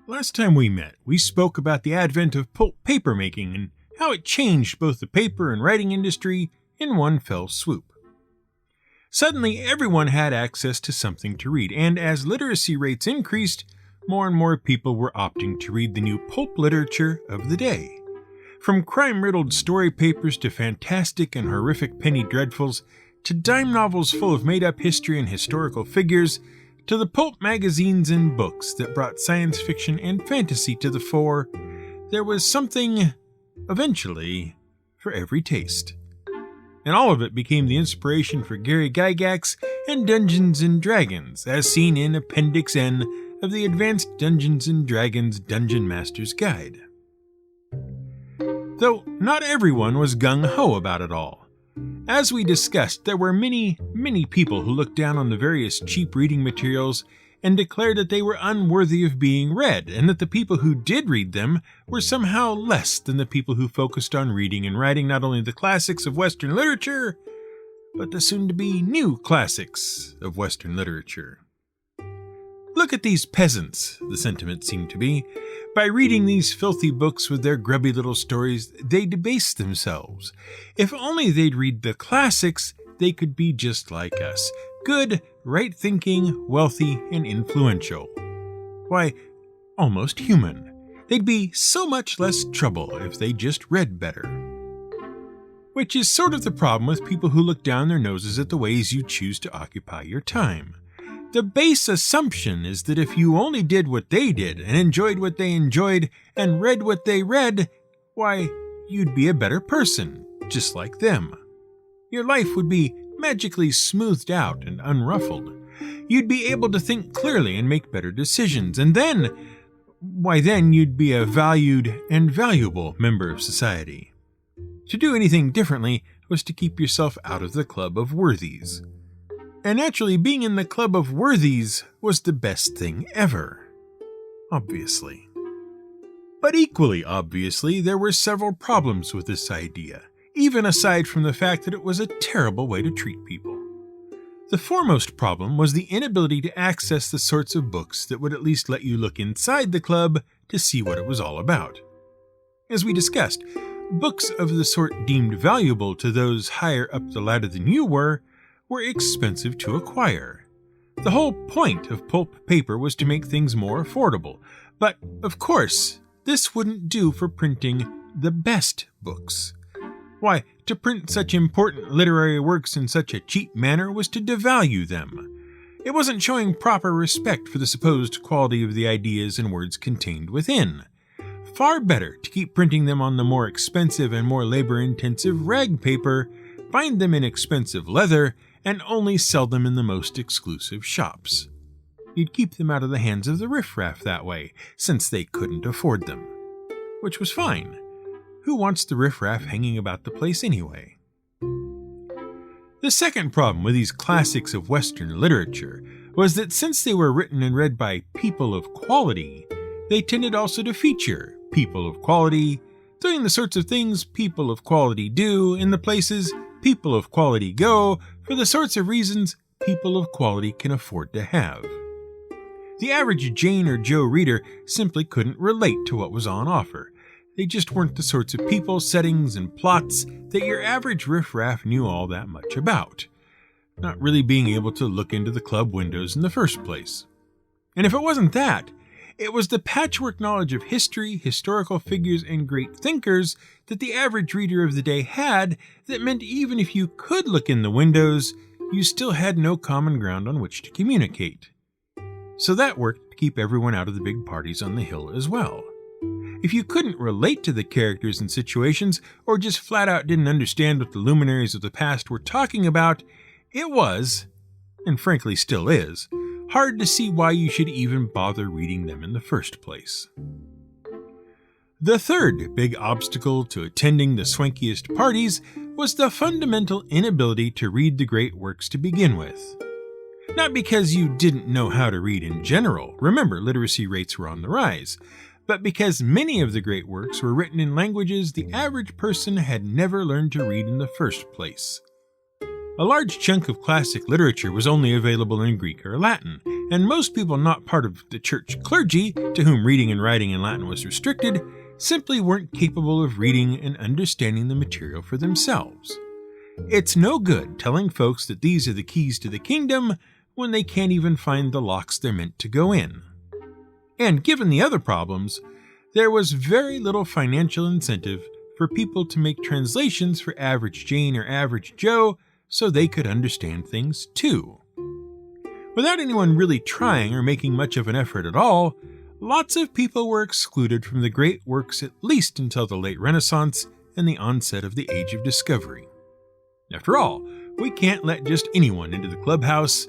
Last time we met, we spoke about the advent of pulp paper making and how it changed both the paper and writing industry in one fell swoop. Suddenly, everyone had access to something to read, and as literacy rates increased, more and more people were opting to read the new pulp literature of the day. From crime-riddled story papers to fantastic and horrific penny dreadfuls, to dime novels full of made-up history and historical figures, to the pulp magazines and books that brought science fiction and fantasy to the fore, there was something, eventually, for every taste. And all of it became the inspiration for Gary Gygax and Dungeons & Dragons, as seen in Appendix N of the Advanced Dungeons & Dragons Dungeon Master's Guide. Though not everyone was gung-ho about it all. As we discussed, there were many people who looked down on the various cheap reading materials and declared that they were unworthy of being read, and that the people who did read them were somehow less than the people who focused on reading and writing not only the classics of Western literature, but the soon-to-be new classics of Western literature. Look at these peasants, the sentiment seemed to be. By reading these filthy books with their grubby little stories, they debase themselves. If only they'd read the classics, they could be just like us. Good, right-thinking, wealthy, and influential. Why, almost human. They'd be so much less trouble if they just read better. Which is sort of the problem with people who look down their noses at the ways you choose to occupy your time. The base assumption is that if you only did what they did and enjoyed what they enjoyed and read what they read, why, you'd be a better person, just like them. Your life would be magically smoothed out and unruffled. You'd be able to think clearly and make better decisions, and then you'd be a valued and valuable member of society. To do anything differently was to keep yourself out of the club of worthies. And naturally, being in the club of worthies was the best thing ever. Obviously. But equally obviously, there were several problems with this idea, even aside from the fact that it was a terrible way to treat people. The foremost problem was the inability to access the sorts of books that would at least let you look inside the club to see what it was all about. As we discussed, books of the sort deemed valuable to those higher up the ladder than you were expensive to acquire. The whole point of pulp paper was to make things more affordable, but, of course, this wouldn't do for printing the best books. Why, to print such important literary works in such a cheap manner was to devalue them. It wasn't showing proper respect for the supposed quality of the ideas and words contained within. Far better to keep printing them on the more expensive and more labor-intensive rag paper, bind them in expensive leather, and only sell them in the most exclusive shops. You'd keep them out of the hands of the riffraff that way, since they couldn't afford them. Which was fine. Who wants the riffraff hanging about the place anyway? The second problem with these classics of Western literature was that since they were written and read by people of quality, they tended also to feature people of quality, doing the sorts of things people of quality do in the places people of quality go for the sorts of reasons people of quality can afford to have. The average Jane or Joe reader simply couldn't relate to what was on offer. They just weren't the sorts of people, settings, and plots that your average riffraff knew all that much about, not really being able to look into the club windows in the first place. And if it wasn't that, it was the patchwork knowledge of history, historical figures, and great thinkers that the average reader of the day had that meant even if you could look in the windows, you still had no common ground on which to communicate. So that worked to keep everyone out of the big parties on the hill as well. If you couldn't relate to the characters and situations, or just flat out didn't understand what the luminaries of the past were talking about, it was, and frankly still is, hard to see why you should even bother reading them in the first place. The third big obstacle to attending the swankiest parties was the fundamental inability to read the great works to begin with. Not because you didn't know how to read in general, remember literacy rates were on the rise, but because many of the great works were written in languages the average person had never learned to read in the first place. A large chunk of classic literature was only available in Greek or Latin, and most people not part of the church clergy, to whom reading and writing in Latin was restricted, simply weren't capable of reading and understanding the material for themselves. It's no good telling folks that these are the keys to the kingdom when they can't even find the locks they're meant to go in. And given the other problems, there was very little financial incentive for people to make translations for average Jane or average Joe so they could understand things too. Without anyone really trying or making much of an effort at all, lots of people were excluded from the great works at least until the late Renaissance and the onset of the Age of Discovery. After all, we can't let just anyone into the clubhouse.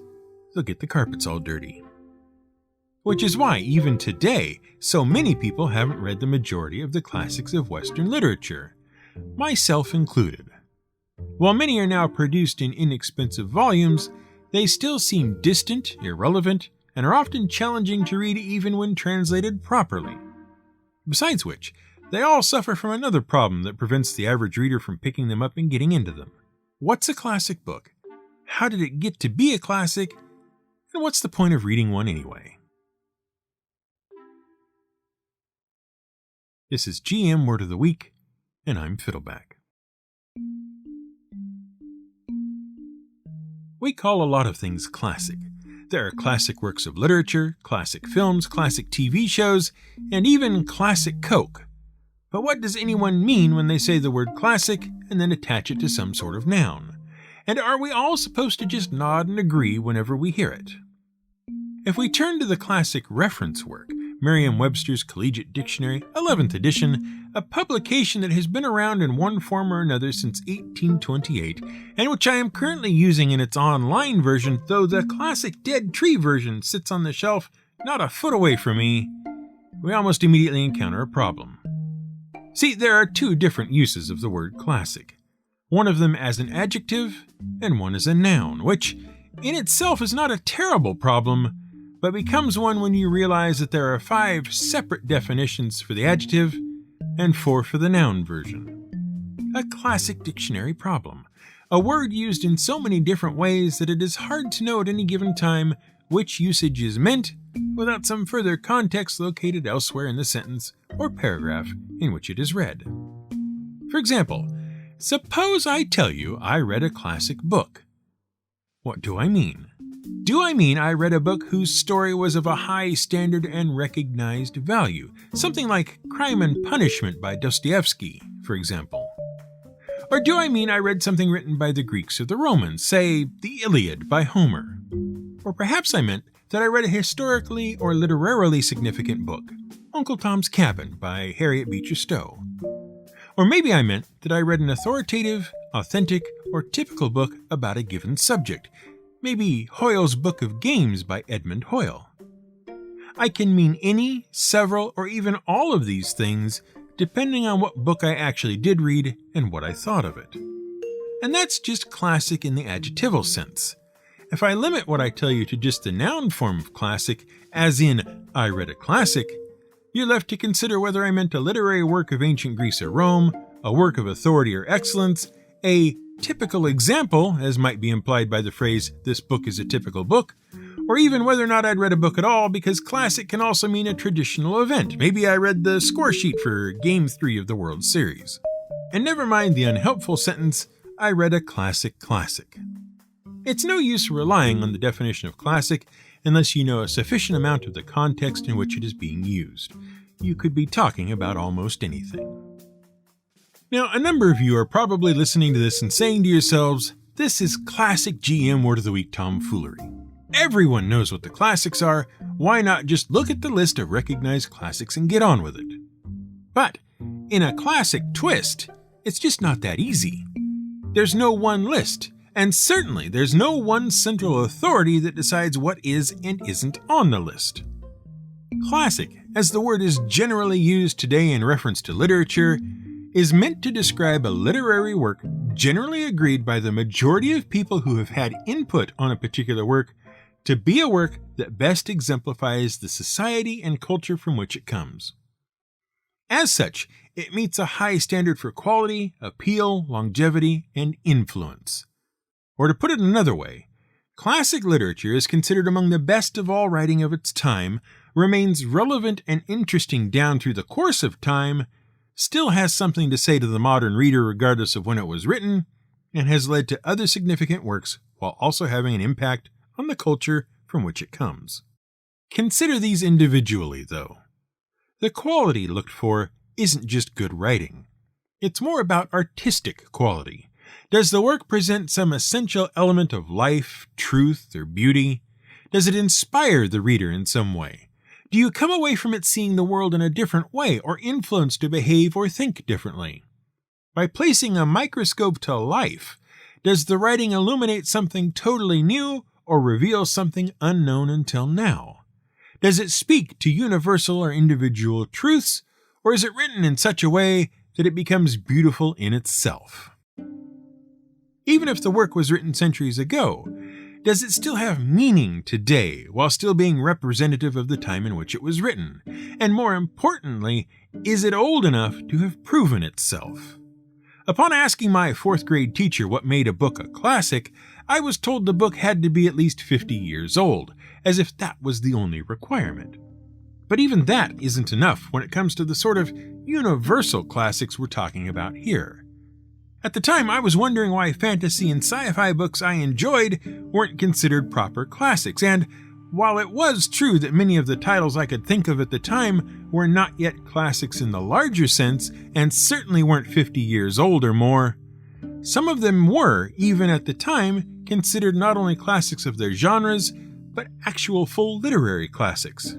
They'll get the carpets all dirty. Which is why, even today, so many people haven't read the majority of the classics of Western literature, myself included. While many are now produced in inexpensive volumes, they still seem distant, irrelevant, and are often challenging to read even when translated properly. Besides which, they all suffer from another problem that prevents the average reader from picking them up and getting into them. What's a classic book? How did it get to be a classic? And what's the point of reading one anyway? This is GM Word of the Week, and I'm Fiddleback. We call a lot of things classic. There are classic works of literature, classic films, classic TV shows, and even classic Coke. But what does anyone mean when they say the word classic and then attach it to some sort of noun? And are we all supposed to just nod and agree whenever we hear it? If we turn to the classic reference work, Merriam-Webster's Collegiate Dictionary, 11th edition, a publication that has been around in one form or another since 1828, and which I am currently using in its online version, though the classic Dead Tree version sits on the shelf not a foot away from me, we almost immediately encounter a problem. See, there are two different uses of the word classic, one of them as an adjective and one as a noun, which in itself is not a terrible problem, but becomes one when you realize that there are 5 separate definitions for the adjective and 4 for the noun version. A classic dictionary problem, a word used in so many different ways that it is hard to know at any given time which usage is meant without some further context located elsewhere in the sentence or paragraph in which it is read. For example, suppose I tell you I read a classic book. What do I mean? Do I mean I read a book whose story was of a high standard and recognized value? Something like Crime and Punishment by Dostoevsky, for example. Or do I mean I read something written by the Greeks or the Romans, say, the Iliad by Homer? Or perhaps I meant that I read a historically or literarily significant book, Uncle Tom's Cabin by Harriet Beecher Stowe. Or maybe I meant that I read an authoritative, authentic, or typical book about a given subject, maybe Hoyle's Book of Games by Edmund Hoyle. I can mean any, several, or even all of these things depending on what book I actually did read and what I thought of it. And that's just classic in the adjectival sense. If I limit what I tell you to just the noun form of classic, as in, I read a classic, you're left to consider whether I meant a literary work of ancient Greece or Rome, a work of authority or excellence, a typical example, as might be implied by the phrase, this book is a typical book, or even whether or not I'd read a book at all, because classic can also mean a traditional event. Maybe I read the score sheet for Game 3 of the World Series. And never mind the unhelpful sentence, I read a classic. It's no use relying on the definition of classic unless you know a sufficient amount of the context in which it is being used. You could be talking about almost anything. Now, a number of you are probably listening to this and saying to yourselves, this is classic GM Word of the Week tomfoolery. Everyone knows what the classics are. Why not just look at the list of recognized classics and get on with it? But in a classic twist, it's just not that easy. There's no one list, and certainly there's no one central authority that decides what is and isn't on the list. Classic, as the word is generally used today in reference to literature, is meant to describe a literary work generally agreed by the majority of people who have had input on a particular work to be a work that best exemplifies the society and culture from which it comes. As such, it meets a high standard for quality, appeal, longevity, and influence. Or to put it another way, Classic literature is considered among the best of all writing of its time, remains relevant and interesting down through the course of time, still has something to say to the modern reader regardless of when it was written, and has led to other significant works while also having an impact on the culture from which it comes. Consider these individually, though. The quality looked for isn't just good writing. It's more about artistic quality. Does the work present some essential element of life, truth, or beauty? Does it inspire the reader in some way? Do you come away from it seeing the world in a different way or influenced to behave or think differently? By placing a microscope to life, does the writing illuminate something totally new or reveal something unknown until now? Does it speak to universal or individual truths, or is it written in such a way that it becomes beautiful in itself? Even if the work was written centuries ago, does it still have meaning today while still being representative of the time in which it was written? And more importantly, is it old enough to have proven itself? Upon asking my 4th grade teacher what made a book a classic, I was told the book had to be at least 50 years old, as if that was the only requirement. But even that isn't enough when it comes to the sort of universal classics we're talking about here. At the time, I was wondering why fantasy and sci-fi books I enjoyed weren't considered proper classics, and while it was true that many of the titles I could think of at the time were not yet classics in the larger sense, and certainly weren't 50 years old or more, some of them were, even at the time, considered not only classics of their genres, but actual full literary classics.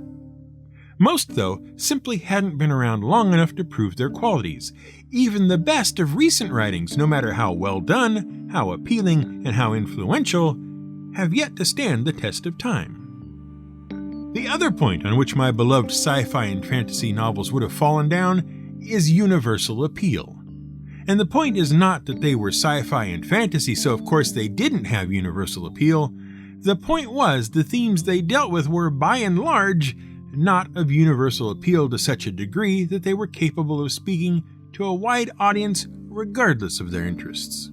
Most, though, simply hadn't been around long enough to prove their qualities. Even the best of recent writings, no matter how well done, how appealing, and how influential, have yet to stand the test of time. The other point on which my beloved sci-fi and fantasy novels would have fallen down is universal appeal. And the point is not that they were sci-fi and fantasy, so of course they didn't have universal appeal. The point was the themes they dealt with were, by and large, not of universal appeal to such a degree that they were capable of speaking to a wide audience regardless of their interests.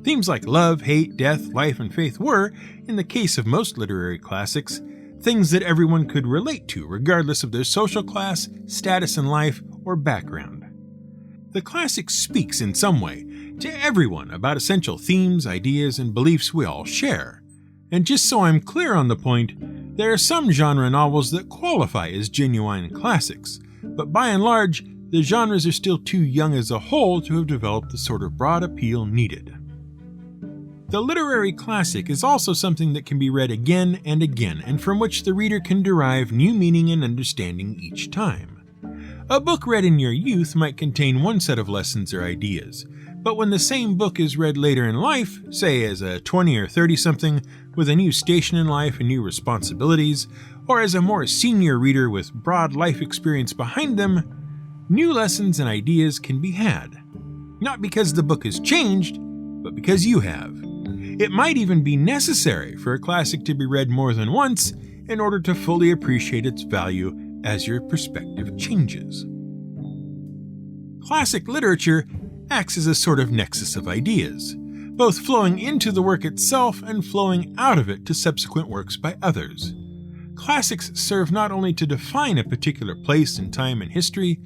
Themes like love, hate, death, life, and faith were, in the case of most literary classics, things that everyone could relate to regardless of their social class, status in life, or background. The classic speaks in some way to everyone about essential themes, ideas, and beliefs we all share. And just so I'm clear on the point, there are some genre novels that qualify as genuine classics, but by and large, the genres are still too young as a whole to have developed the sort of broad appeal needed. The literary classic is also something that can be read again and again, and from which the reader can derive new meaning and understanding each time. A book read in your youth might contain one set of lessons or ideas, but when the same book is read later in life, say as a 20 or 30-something with a new station in life and new responsibilities, or as a more senior reader with broad life experience behind them, new lessons and ideas can be had. Not because the book has changed, but because you have. It might even be necessary for a classic to be read more than once in order to fully appreciate its value as your perspective changes. Classic literature acts as a sort of nexus of ideas, both flowing into the work itself and flowing out of it to subsequent works by others. Classics serve not only to define a particular place and time in history,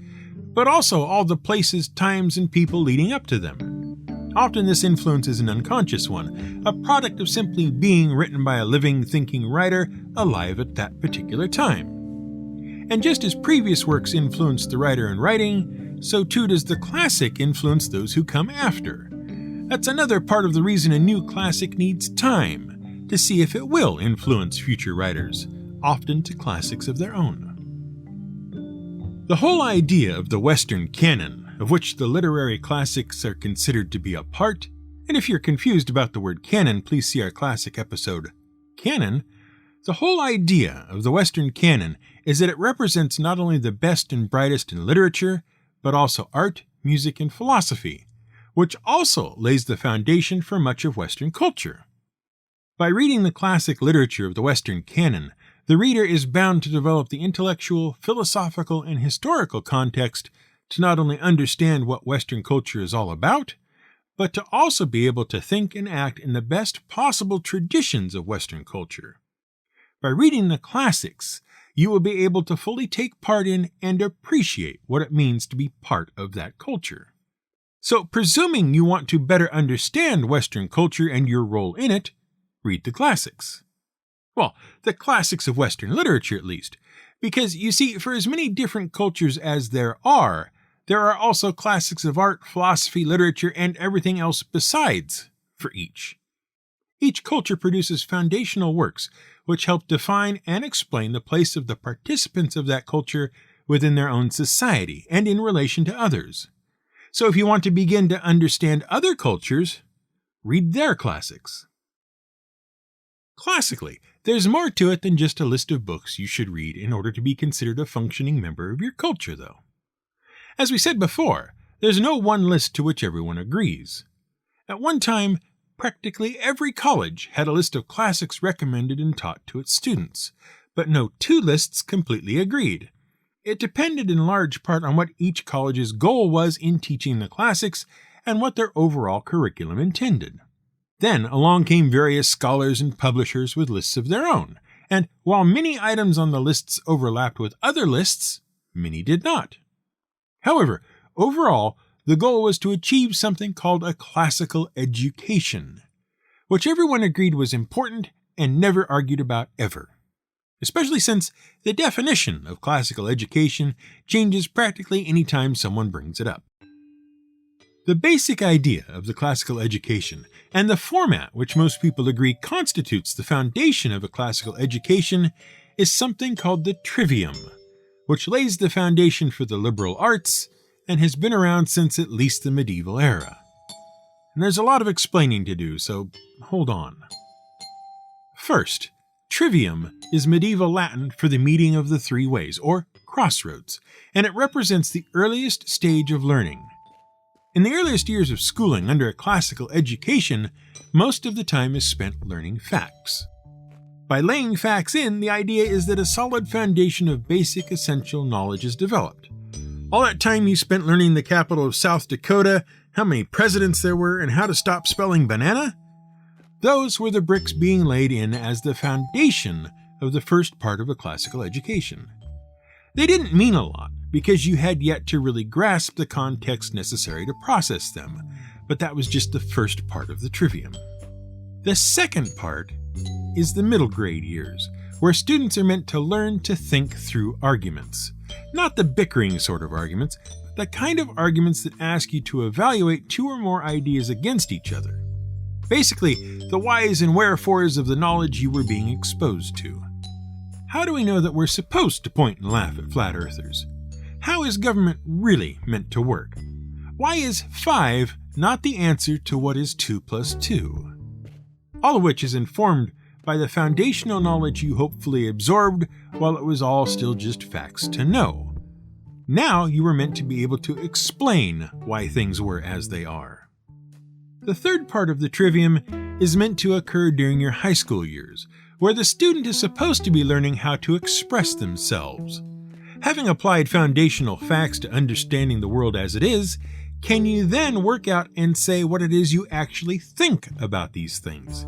but also all the places, times, and people leading up to them. Often this influence is an unconscious one, a product of simply being written by a living, thinking writer alive at that particular time. And just as previous works influence the writer in writing, so too does the classic influence those who come after. That's another part of the reason a new classic needs time, to see if it will influence future writers, often to classics of their own. The whole idea of the Western canon, of which the literary classics are considered to be a part, and if you're confused about the word canon, please see our classic episode, Canon. The whole idea of the Western canon is that it represents not only the best and brightest in literature, but also art, music, and philosophy, which also lays the foundation for much of Western culture. By reading the classic literature of the Western canon, the reader is bound to develop the intellectual, philosophical, and historical context to not only understand what Western culture is all about, but to also be able to think and act in the best possible traditions of Western culture. By reading the classics, you will be able to fully take part in and appreciate what it means to be part of that culture. So, presuming you want to better understand Western culture and your role in it, read the classics. Well, the classics of Western literature, at least. Because, you see, for as many different cultures as there are also classics of art, philosophy, literature, and everything else besides for each. Each culture produces foundational works which help define and explain the place of the participants of that culture within their own society and in relation to others. So if you want to begin to understand other cultures, read their classics. Classically, there's more to it than just a list of books you should read in order to be considered a functioning member of your culture, though. As we said before, there's no one list to which everyone agrees. At one time, practically every college had a list of classics recommended and taught to its students, but no two lists completely agreed. It depended in large part on what each college's goal was in teaching the classics and what their overall curriculum intended. Then along came various scholars and publishers with lists of their own, and while many items on the lists overlapped with other lists, many did not. However, overall, the goal was to achieve something called a classical education, which everyone agreed was important and never argued about ever, especially since the definition of classical education changes practically any time someone brings it up. The basic idea of the classical education and the format which most people agree constitutes the foundation of a classical education is something called the trivium, which lays the foundation for the liberal arts and has been around since at least the medieval era. And there's a lot of explaining to do, so hold on. First, trivium is medieval Latin for the meeting of the three ways, or crossroads, and it represents the earliest stage of learning. In the earliest years of schooling under a classical education, most of the time is spent learning facts. By laying facts in, the idea is that a solid foundation of basic essential knowledge is developed. All that time you spent learning the capital of South Dakota, how many presidents there were, and how to stop spelling banana? Those were the bricks being laid in as the foundation of the first part of a classical education. They didn't mean a lot, because you had yet to really grasp the context necessary to process them, but that was just the first part of the trivium. The second part is the middle grade years, where students are meant to learn to think through arguments. Not the bickering sort of arguments, but the kind of arguments that ask you to evaluate two or more ideas against each other. Basically, the whys and wherefores of the knowledge you were being exposed to. How do we know that we're supposed to point and laugh at flat earthers? How is government really meant to work? Why is 5 not the answer to what is 2 plus 2? All of which is informed by the foundational knowledge you hopefully absorbed while it was all still just facts to know. Now you were meant to be able to explain why things were as they are. The third part of the trivium is meant to occur during your high school years, where the student is supposed to be learning how to express themselves. Having applied foundational facts to understanding the world as it is, can you then work out and say what it is you actually think about these things?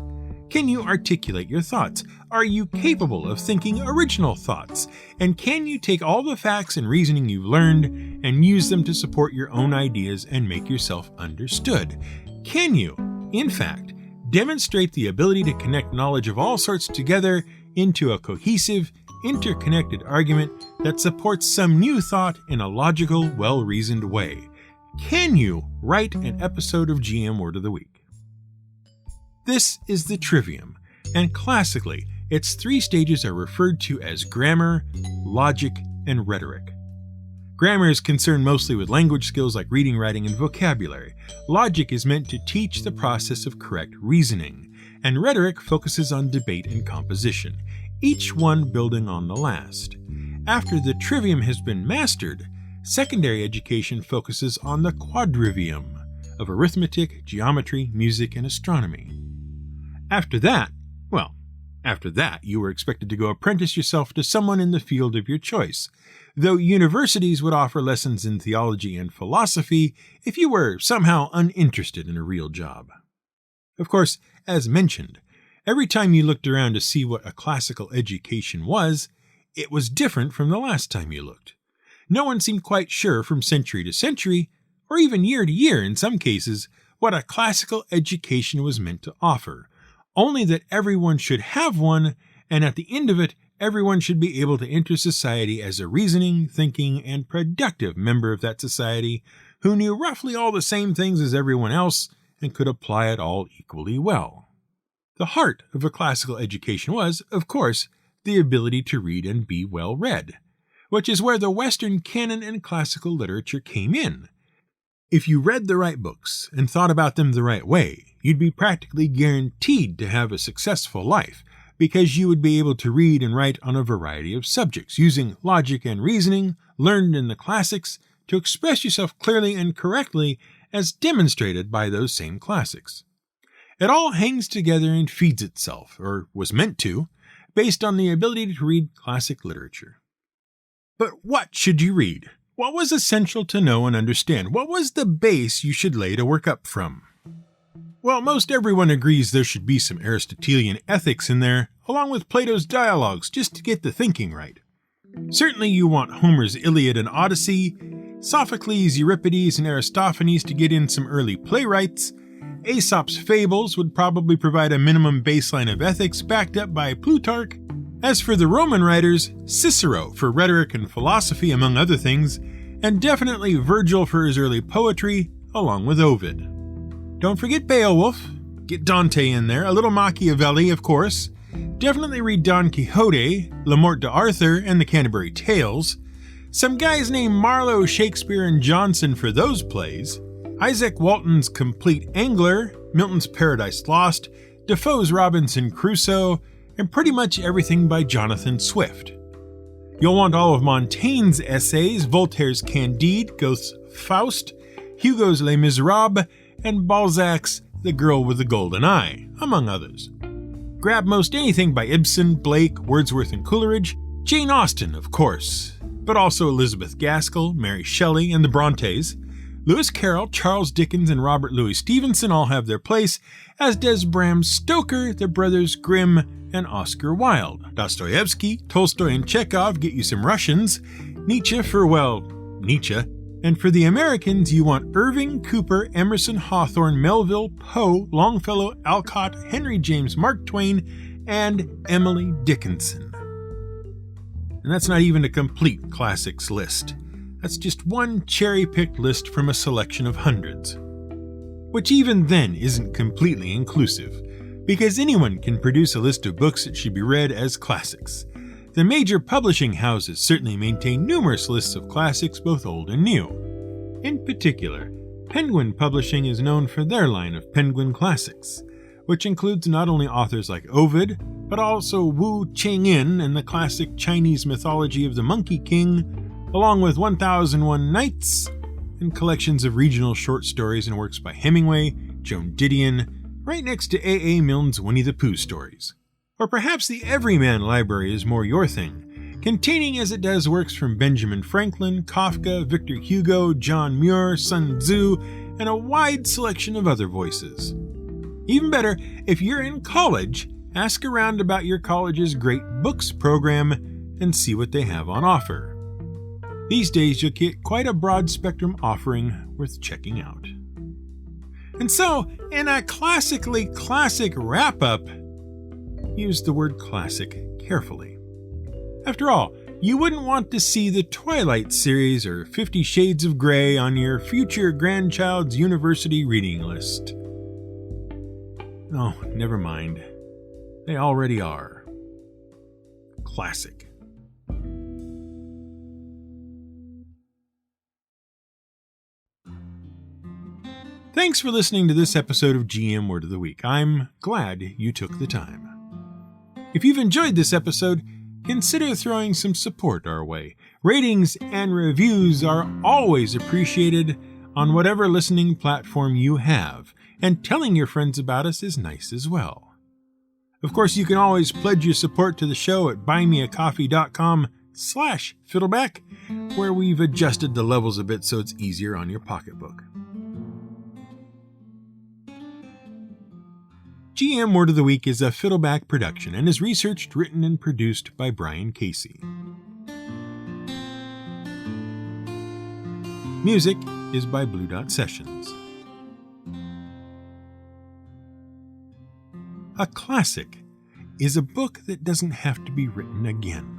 Can you articulate your thoughts? Are you capable of thinking original thoughts? And can you take all the facts and reasoning you've learned and use them to support your own ideas and make yourself understood? Can you, in fact, demonstrate the ability to connect knowledge of all sorts together into a cohesive, interconnected argument that supports some new thought in a logical, well-reasoned way? Can you write an episode of GM Word of the Week? This is the trivium, and classically, its 3 stages are referred to as grammar, logic, and rhetoric. Grammar is concerned mostly with language skills like reading, writing, and vocabulary. Logic is meant to teach the process of correct reasoning, and rhetoric focuses on debate and composition, each one building on the last. After the trivium has been mastered, secondary education focuses on the quadrivium of arithmetic, geometry, music, and astronomy. After After that, you were expected to go apprentice yourself to someone in the field of your choice, though universities would offer lessons in theology and philosophy if you were somehow uninterested in a real job. Of course, as mentioned, every time you looked around to see what a classical education was, it was different from the last time you looked. No one seemed quite sure from century to century, or even year to year in some cases, what a classical education was meant to offer, only that everyone should have one, and at the end of it, everyone should be able to enter society as a reasoning, thinking, and productive member of that society who knew roughly all the same things as everyone else and could apply it all equally well. The heart of a classical education was, of course, the ability to read and be well read, which is where the Western canon and classical literature came in. If you read the right books and thought about them the right way, you'd be practically guaranteed to have a successful life, because you would be able to read and write on a variety of subjects, using logic and reasoning learned in the classics to express yourself clearly and correctly as demonstrated by those same classics. It all hangs together and feeds itself, or was meant to, based on the ability to read classic literature. But what should you read? What was essential to know and understand? What was the base you should lay to work up from? Well, most everyone agrees there should be some Aristotelian ethics in there, along with Plato's dialogues, just to get the thinking right. Certainly you want Homer's Iliad and Odyssey, Sophocles, Euripides, and Aristophanes to get in some early playwrights. Aesop's fables would probably provide a minimum baseline of ethics backed up by Plutarch. As for the Roman writers, Cicero for rhetoric and philosophy among other things, and definitely Virgil for his early poetry, along with Ovid. Don't forget Beowulf, get Dante in there, a little Machiavelli of course, definitely read Don Quixote, La Morte d'Arthur, and the Canterbury Tales, some guys named Marlowe, Shakespeare, and Johnson for those plays, Isaac Walton's Complete Angler, Milton's Paradise Lost, Defoe's Robinson Crusoe, and pretty much everything by Jonathan Swift. You'll want all of Montaigne's essays, Voltaire's Candide, Goethe's Faust, Hugo's Les Miserables, and Balzac's The Girl with the Golden Eye, among others. Grab most anything by Ibsen, Blake, Wordsworth, and Coleridge, Jane Austen, of course, but also Elizabeth Gaskell, Mary Shelley, and the Brontes. Lewis Carroll, Charles Dickens, and Robert Louis Stevenson all have their place, as does Bram Stoker, the brothers Grimm, and Oscar Wilde. Dostoevsky, Tolstoy, and Chekhov get you some Russians. Nietzsche for, well, Nietzsche. And for the Americans, you want Irving, Cooper, Emerson, Hawthorne, Melville, Poe, Longfellow, Alcott, Henry James, Mark Twain, and Emily Dickinson. And that's not even a complete classics list. That's just one cherry-picked list from a selection of hundreds. Which even then isn't completely inclusive, because anyone can produce a list of books that should be read as classics. The major publishing houses certainly maintain numerous lists of classics, both old and new. In particular, Penguin Publishing is known for their line of Penguin Classics, which includes not only authors like Ovid, but also Wu Chengyin and the classic Chinese mythology of the Monkey King, along with 1001 Nights, and collections of regional short stories and works by Hemingway, Joan Didion, right next to A.A. Milne's Winnie the Pooh stories. Or perhaps the Everyman Library is more your thing, containing as it does works from Benjamin Franklin, Kafka, Victor Hugo, John Muir, Sun Tzu, and a wide selection of other voices. Even better, if you're in college, ask around about your college's Great Books program and see what they have on offer. These days you'll get quite a broad spectrum offering worth checking out. And so, in a classically classic wrap-up, use the word classic carefully. After all, you wouldn't want to see the Twilight series or 50 Shades of Grey on your future grandchild's university reading list. Oh, never mind. They already are. Classic. Thanks for listening to this episode of GM Word of the Week. I'm glad you took the time. If you've enjoyed this episode, consider throwing some support our way. Ratings and reviews are always appreciated on whatever listening platform you have, and telling your friends about us is nice as well. Of course, you can always pledge your support to the show at buymeacoffee.com/fiddleback, where we've adjusted the levels a bit so it's easier on your pocketbook. GM Word of the Week is a Fiddleback production and is researched, written, and produced by Brian Casey. Music is by Blue Dot Sessions. A classic is a book that doesn't have to be written again.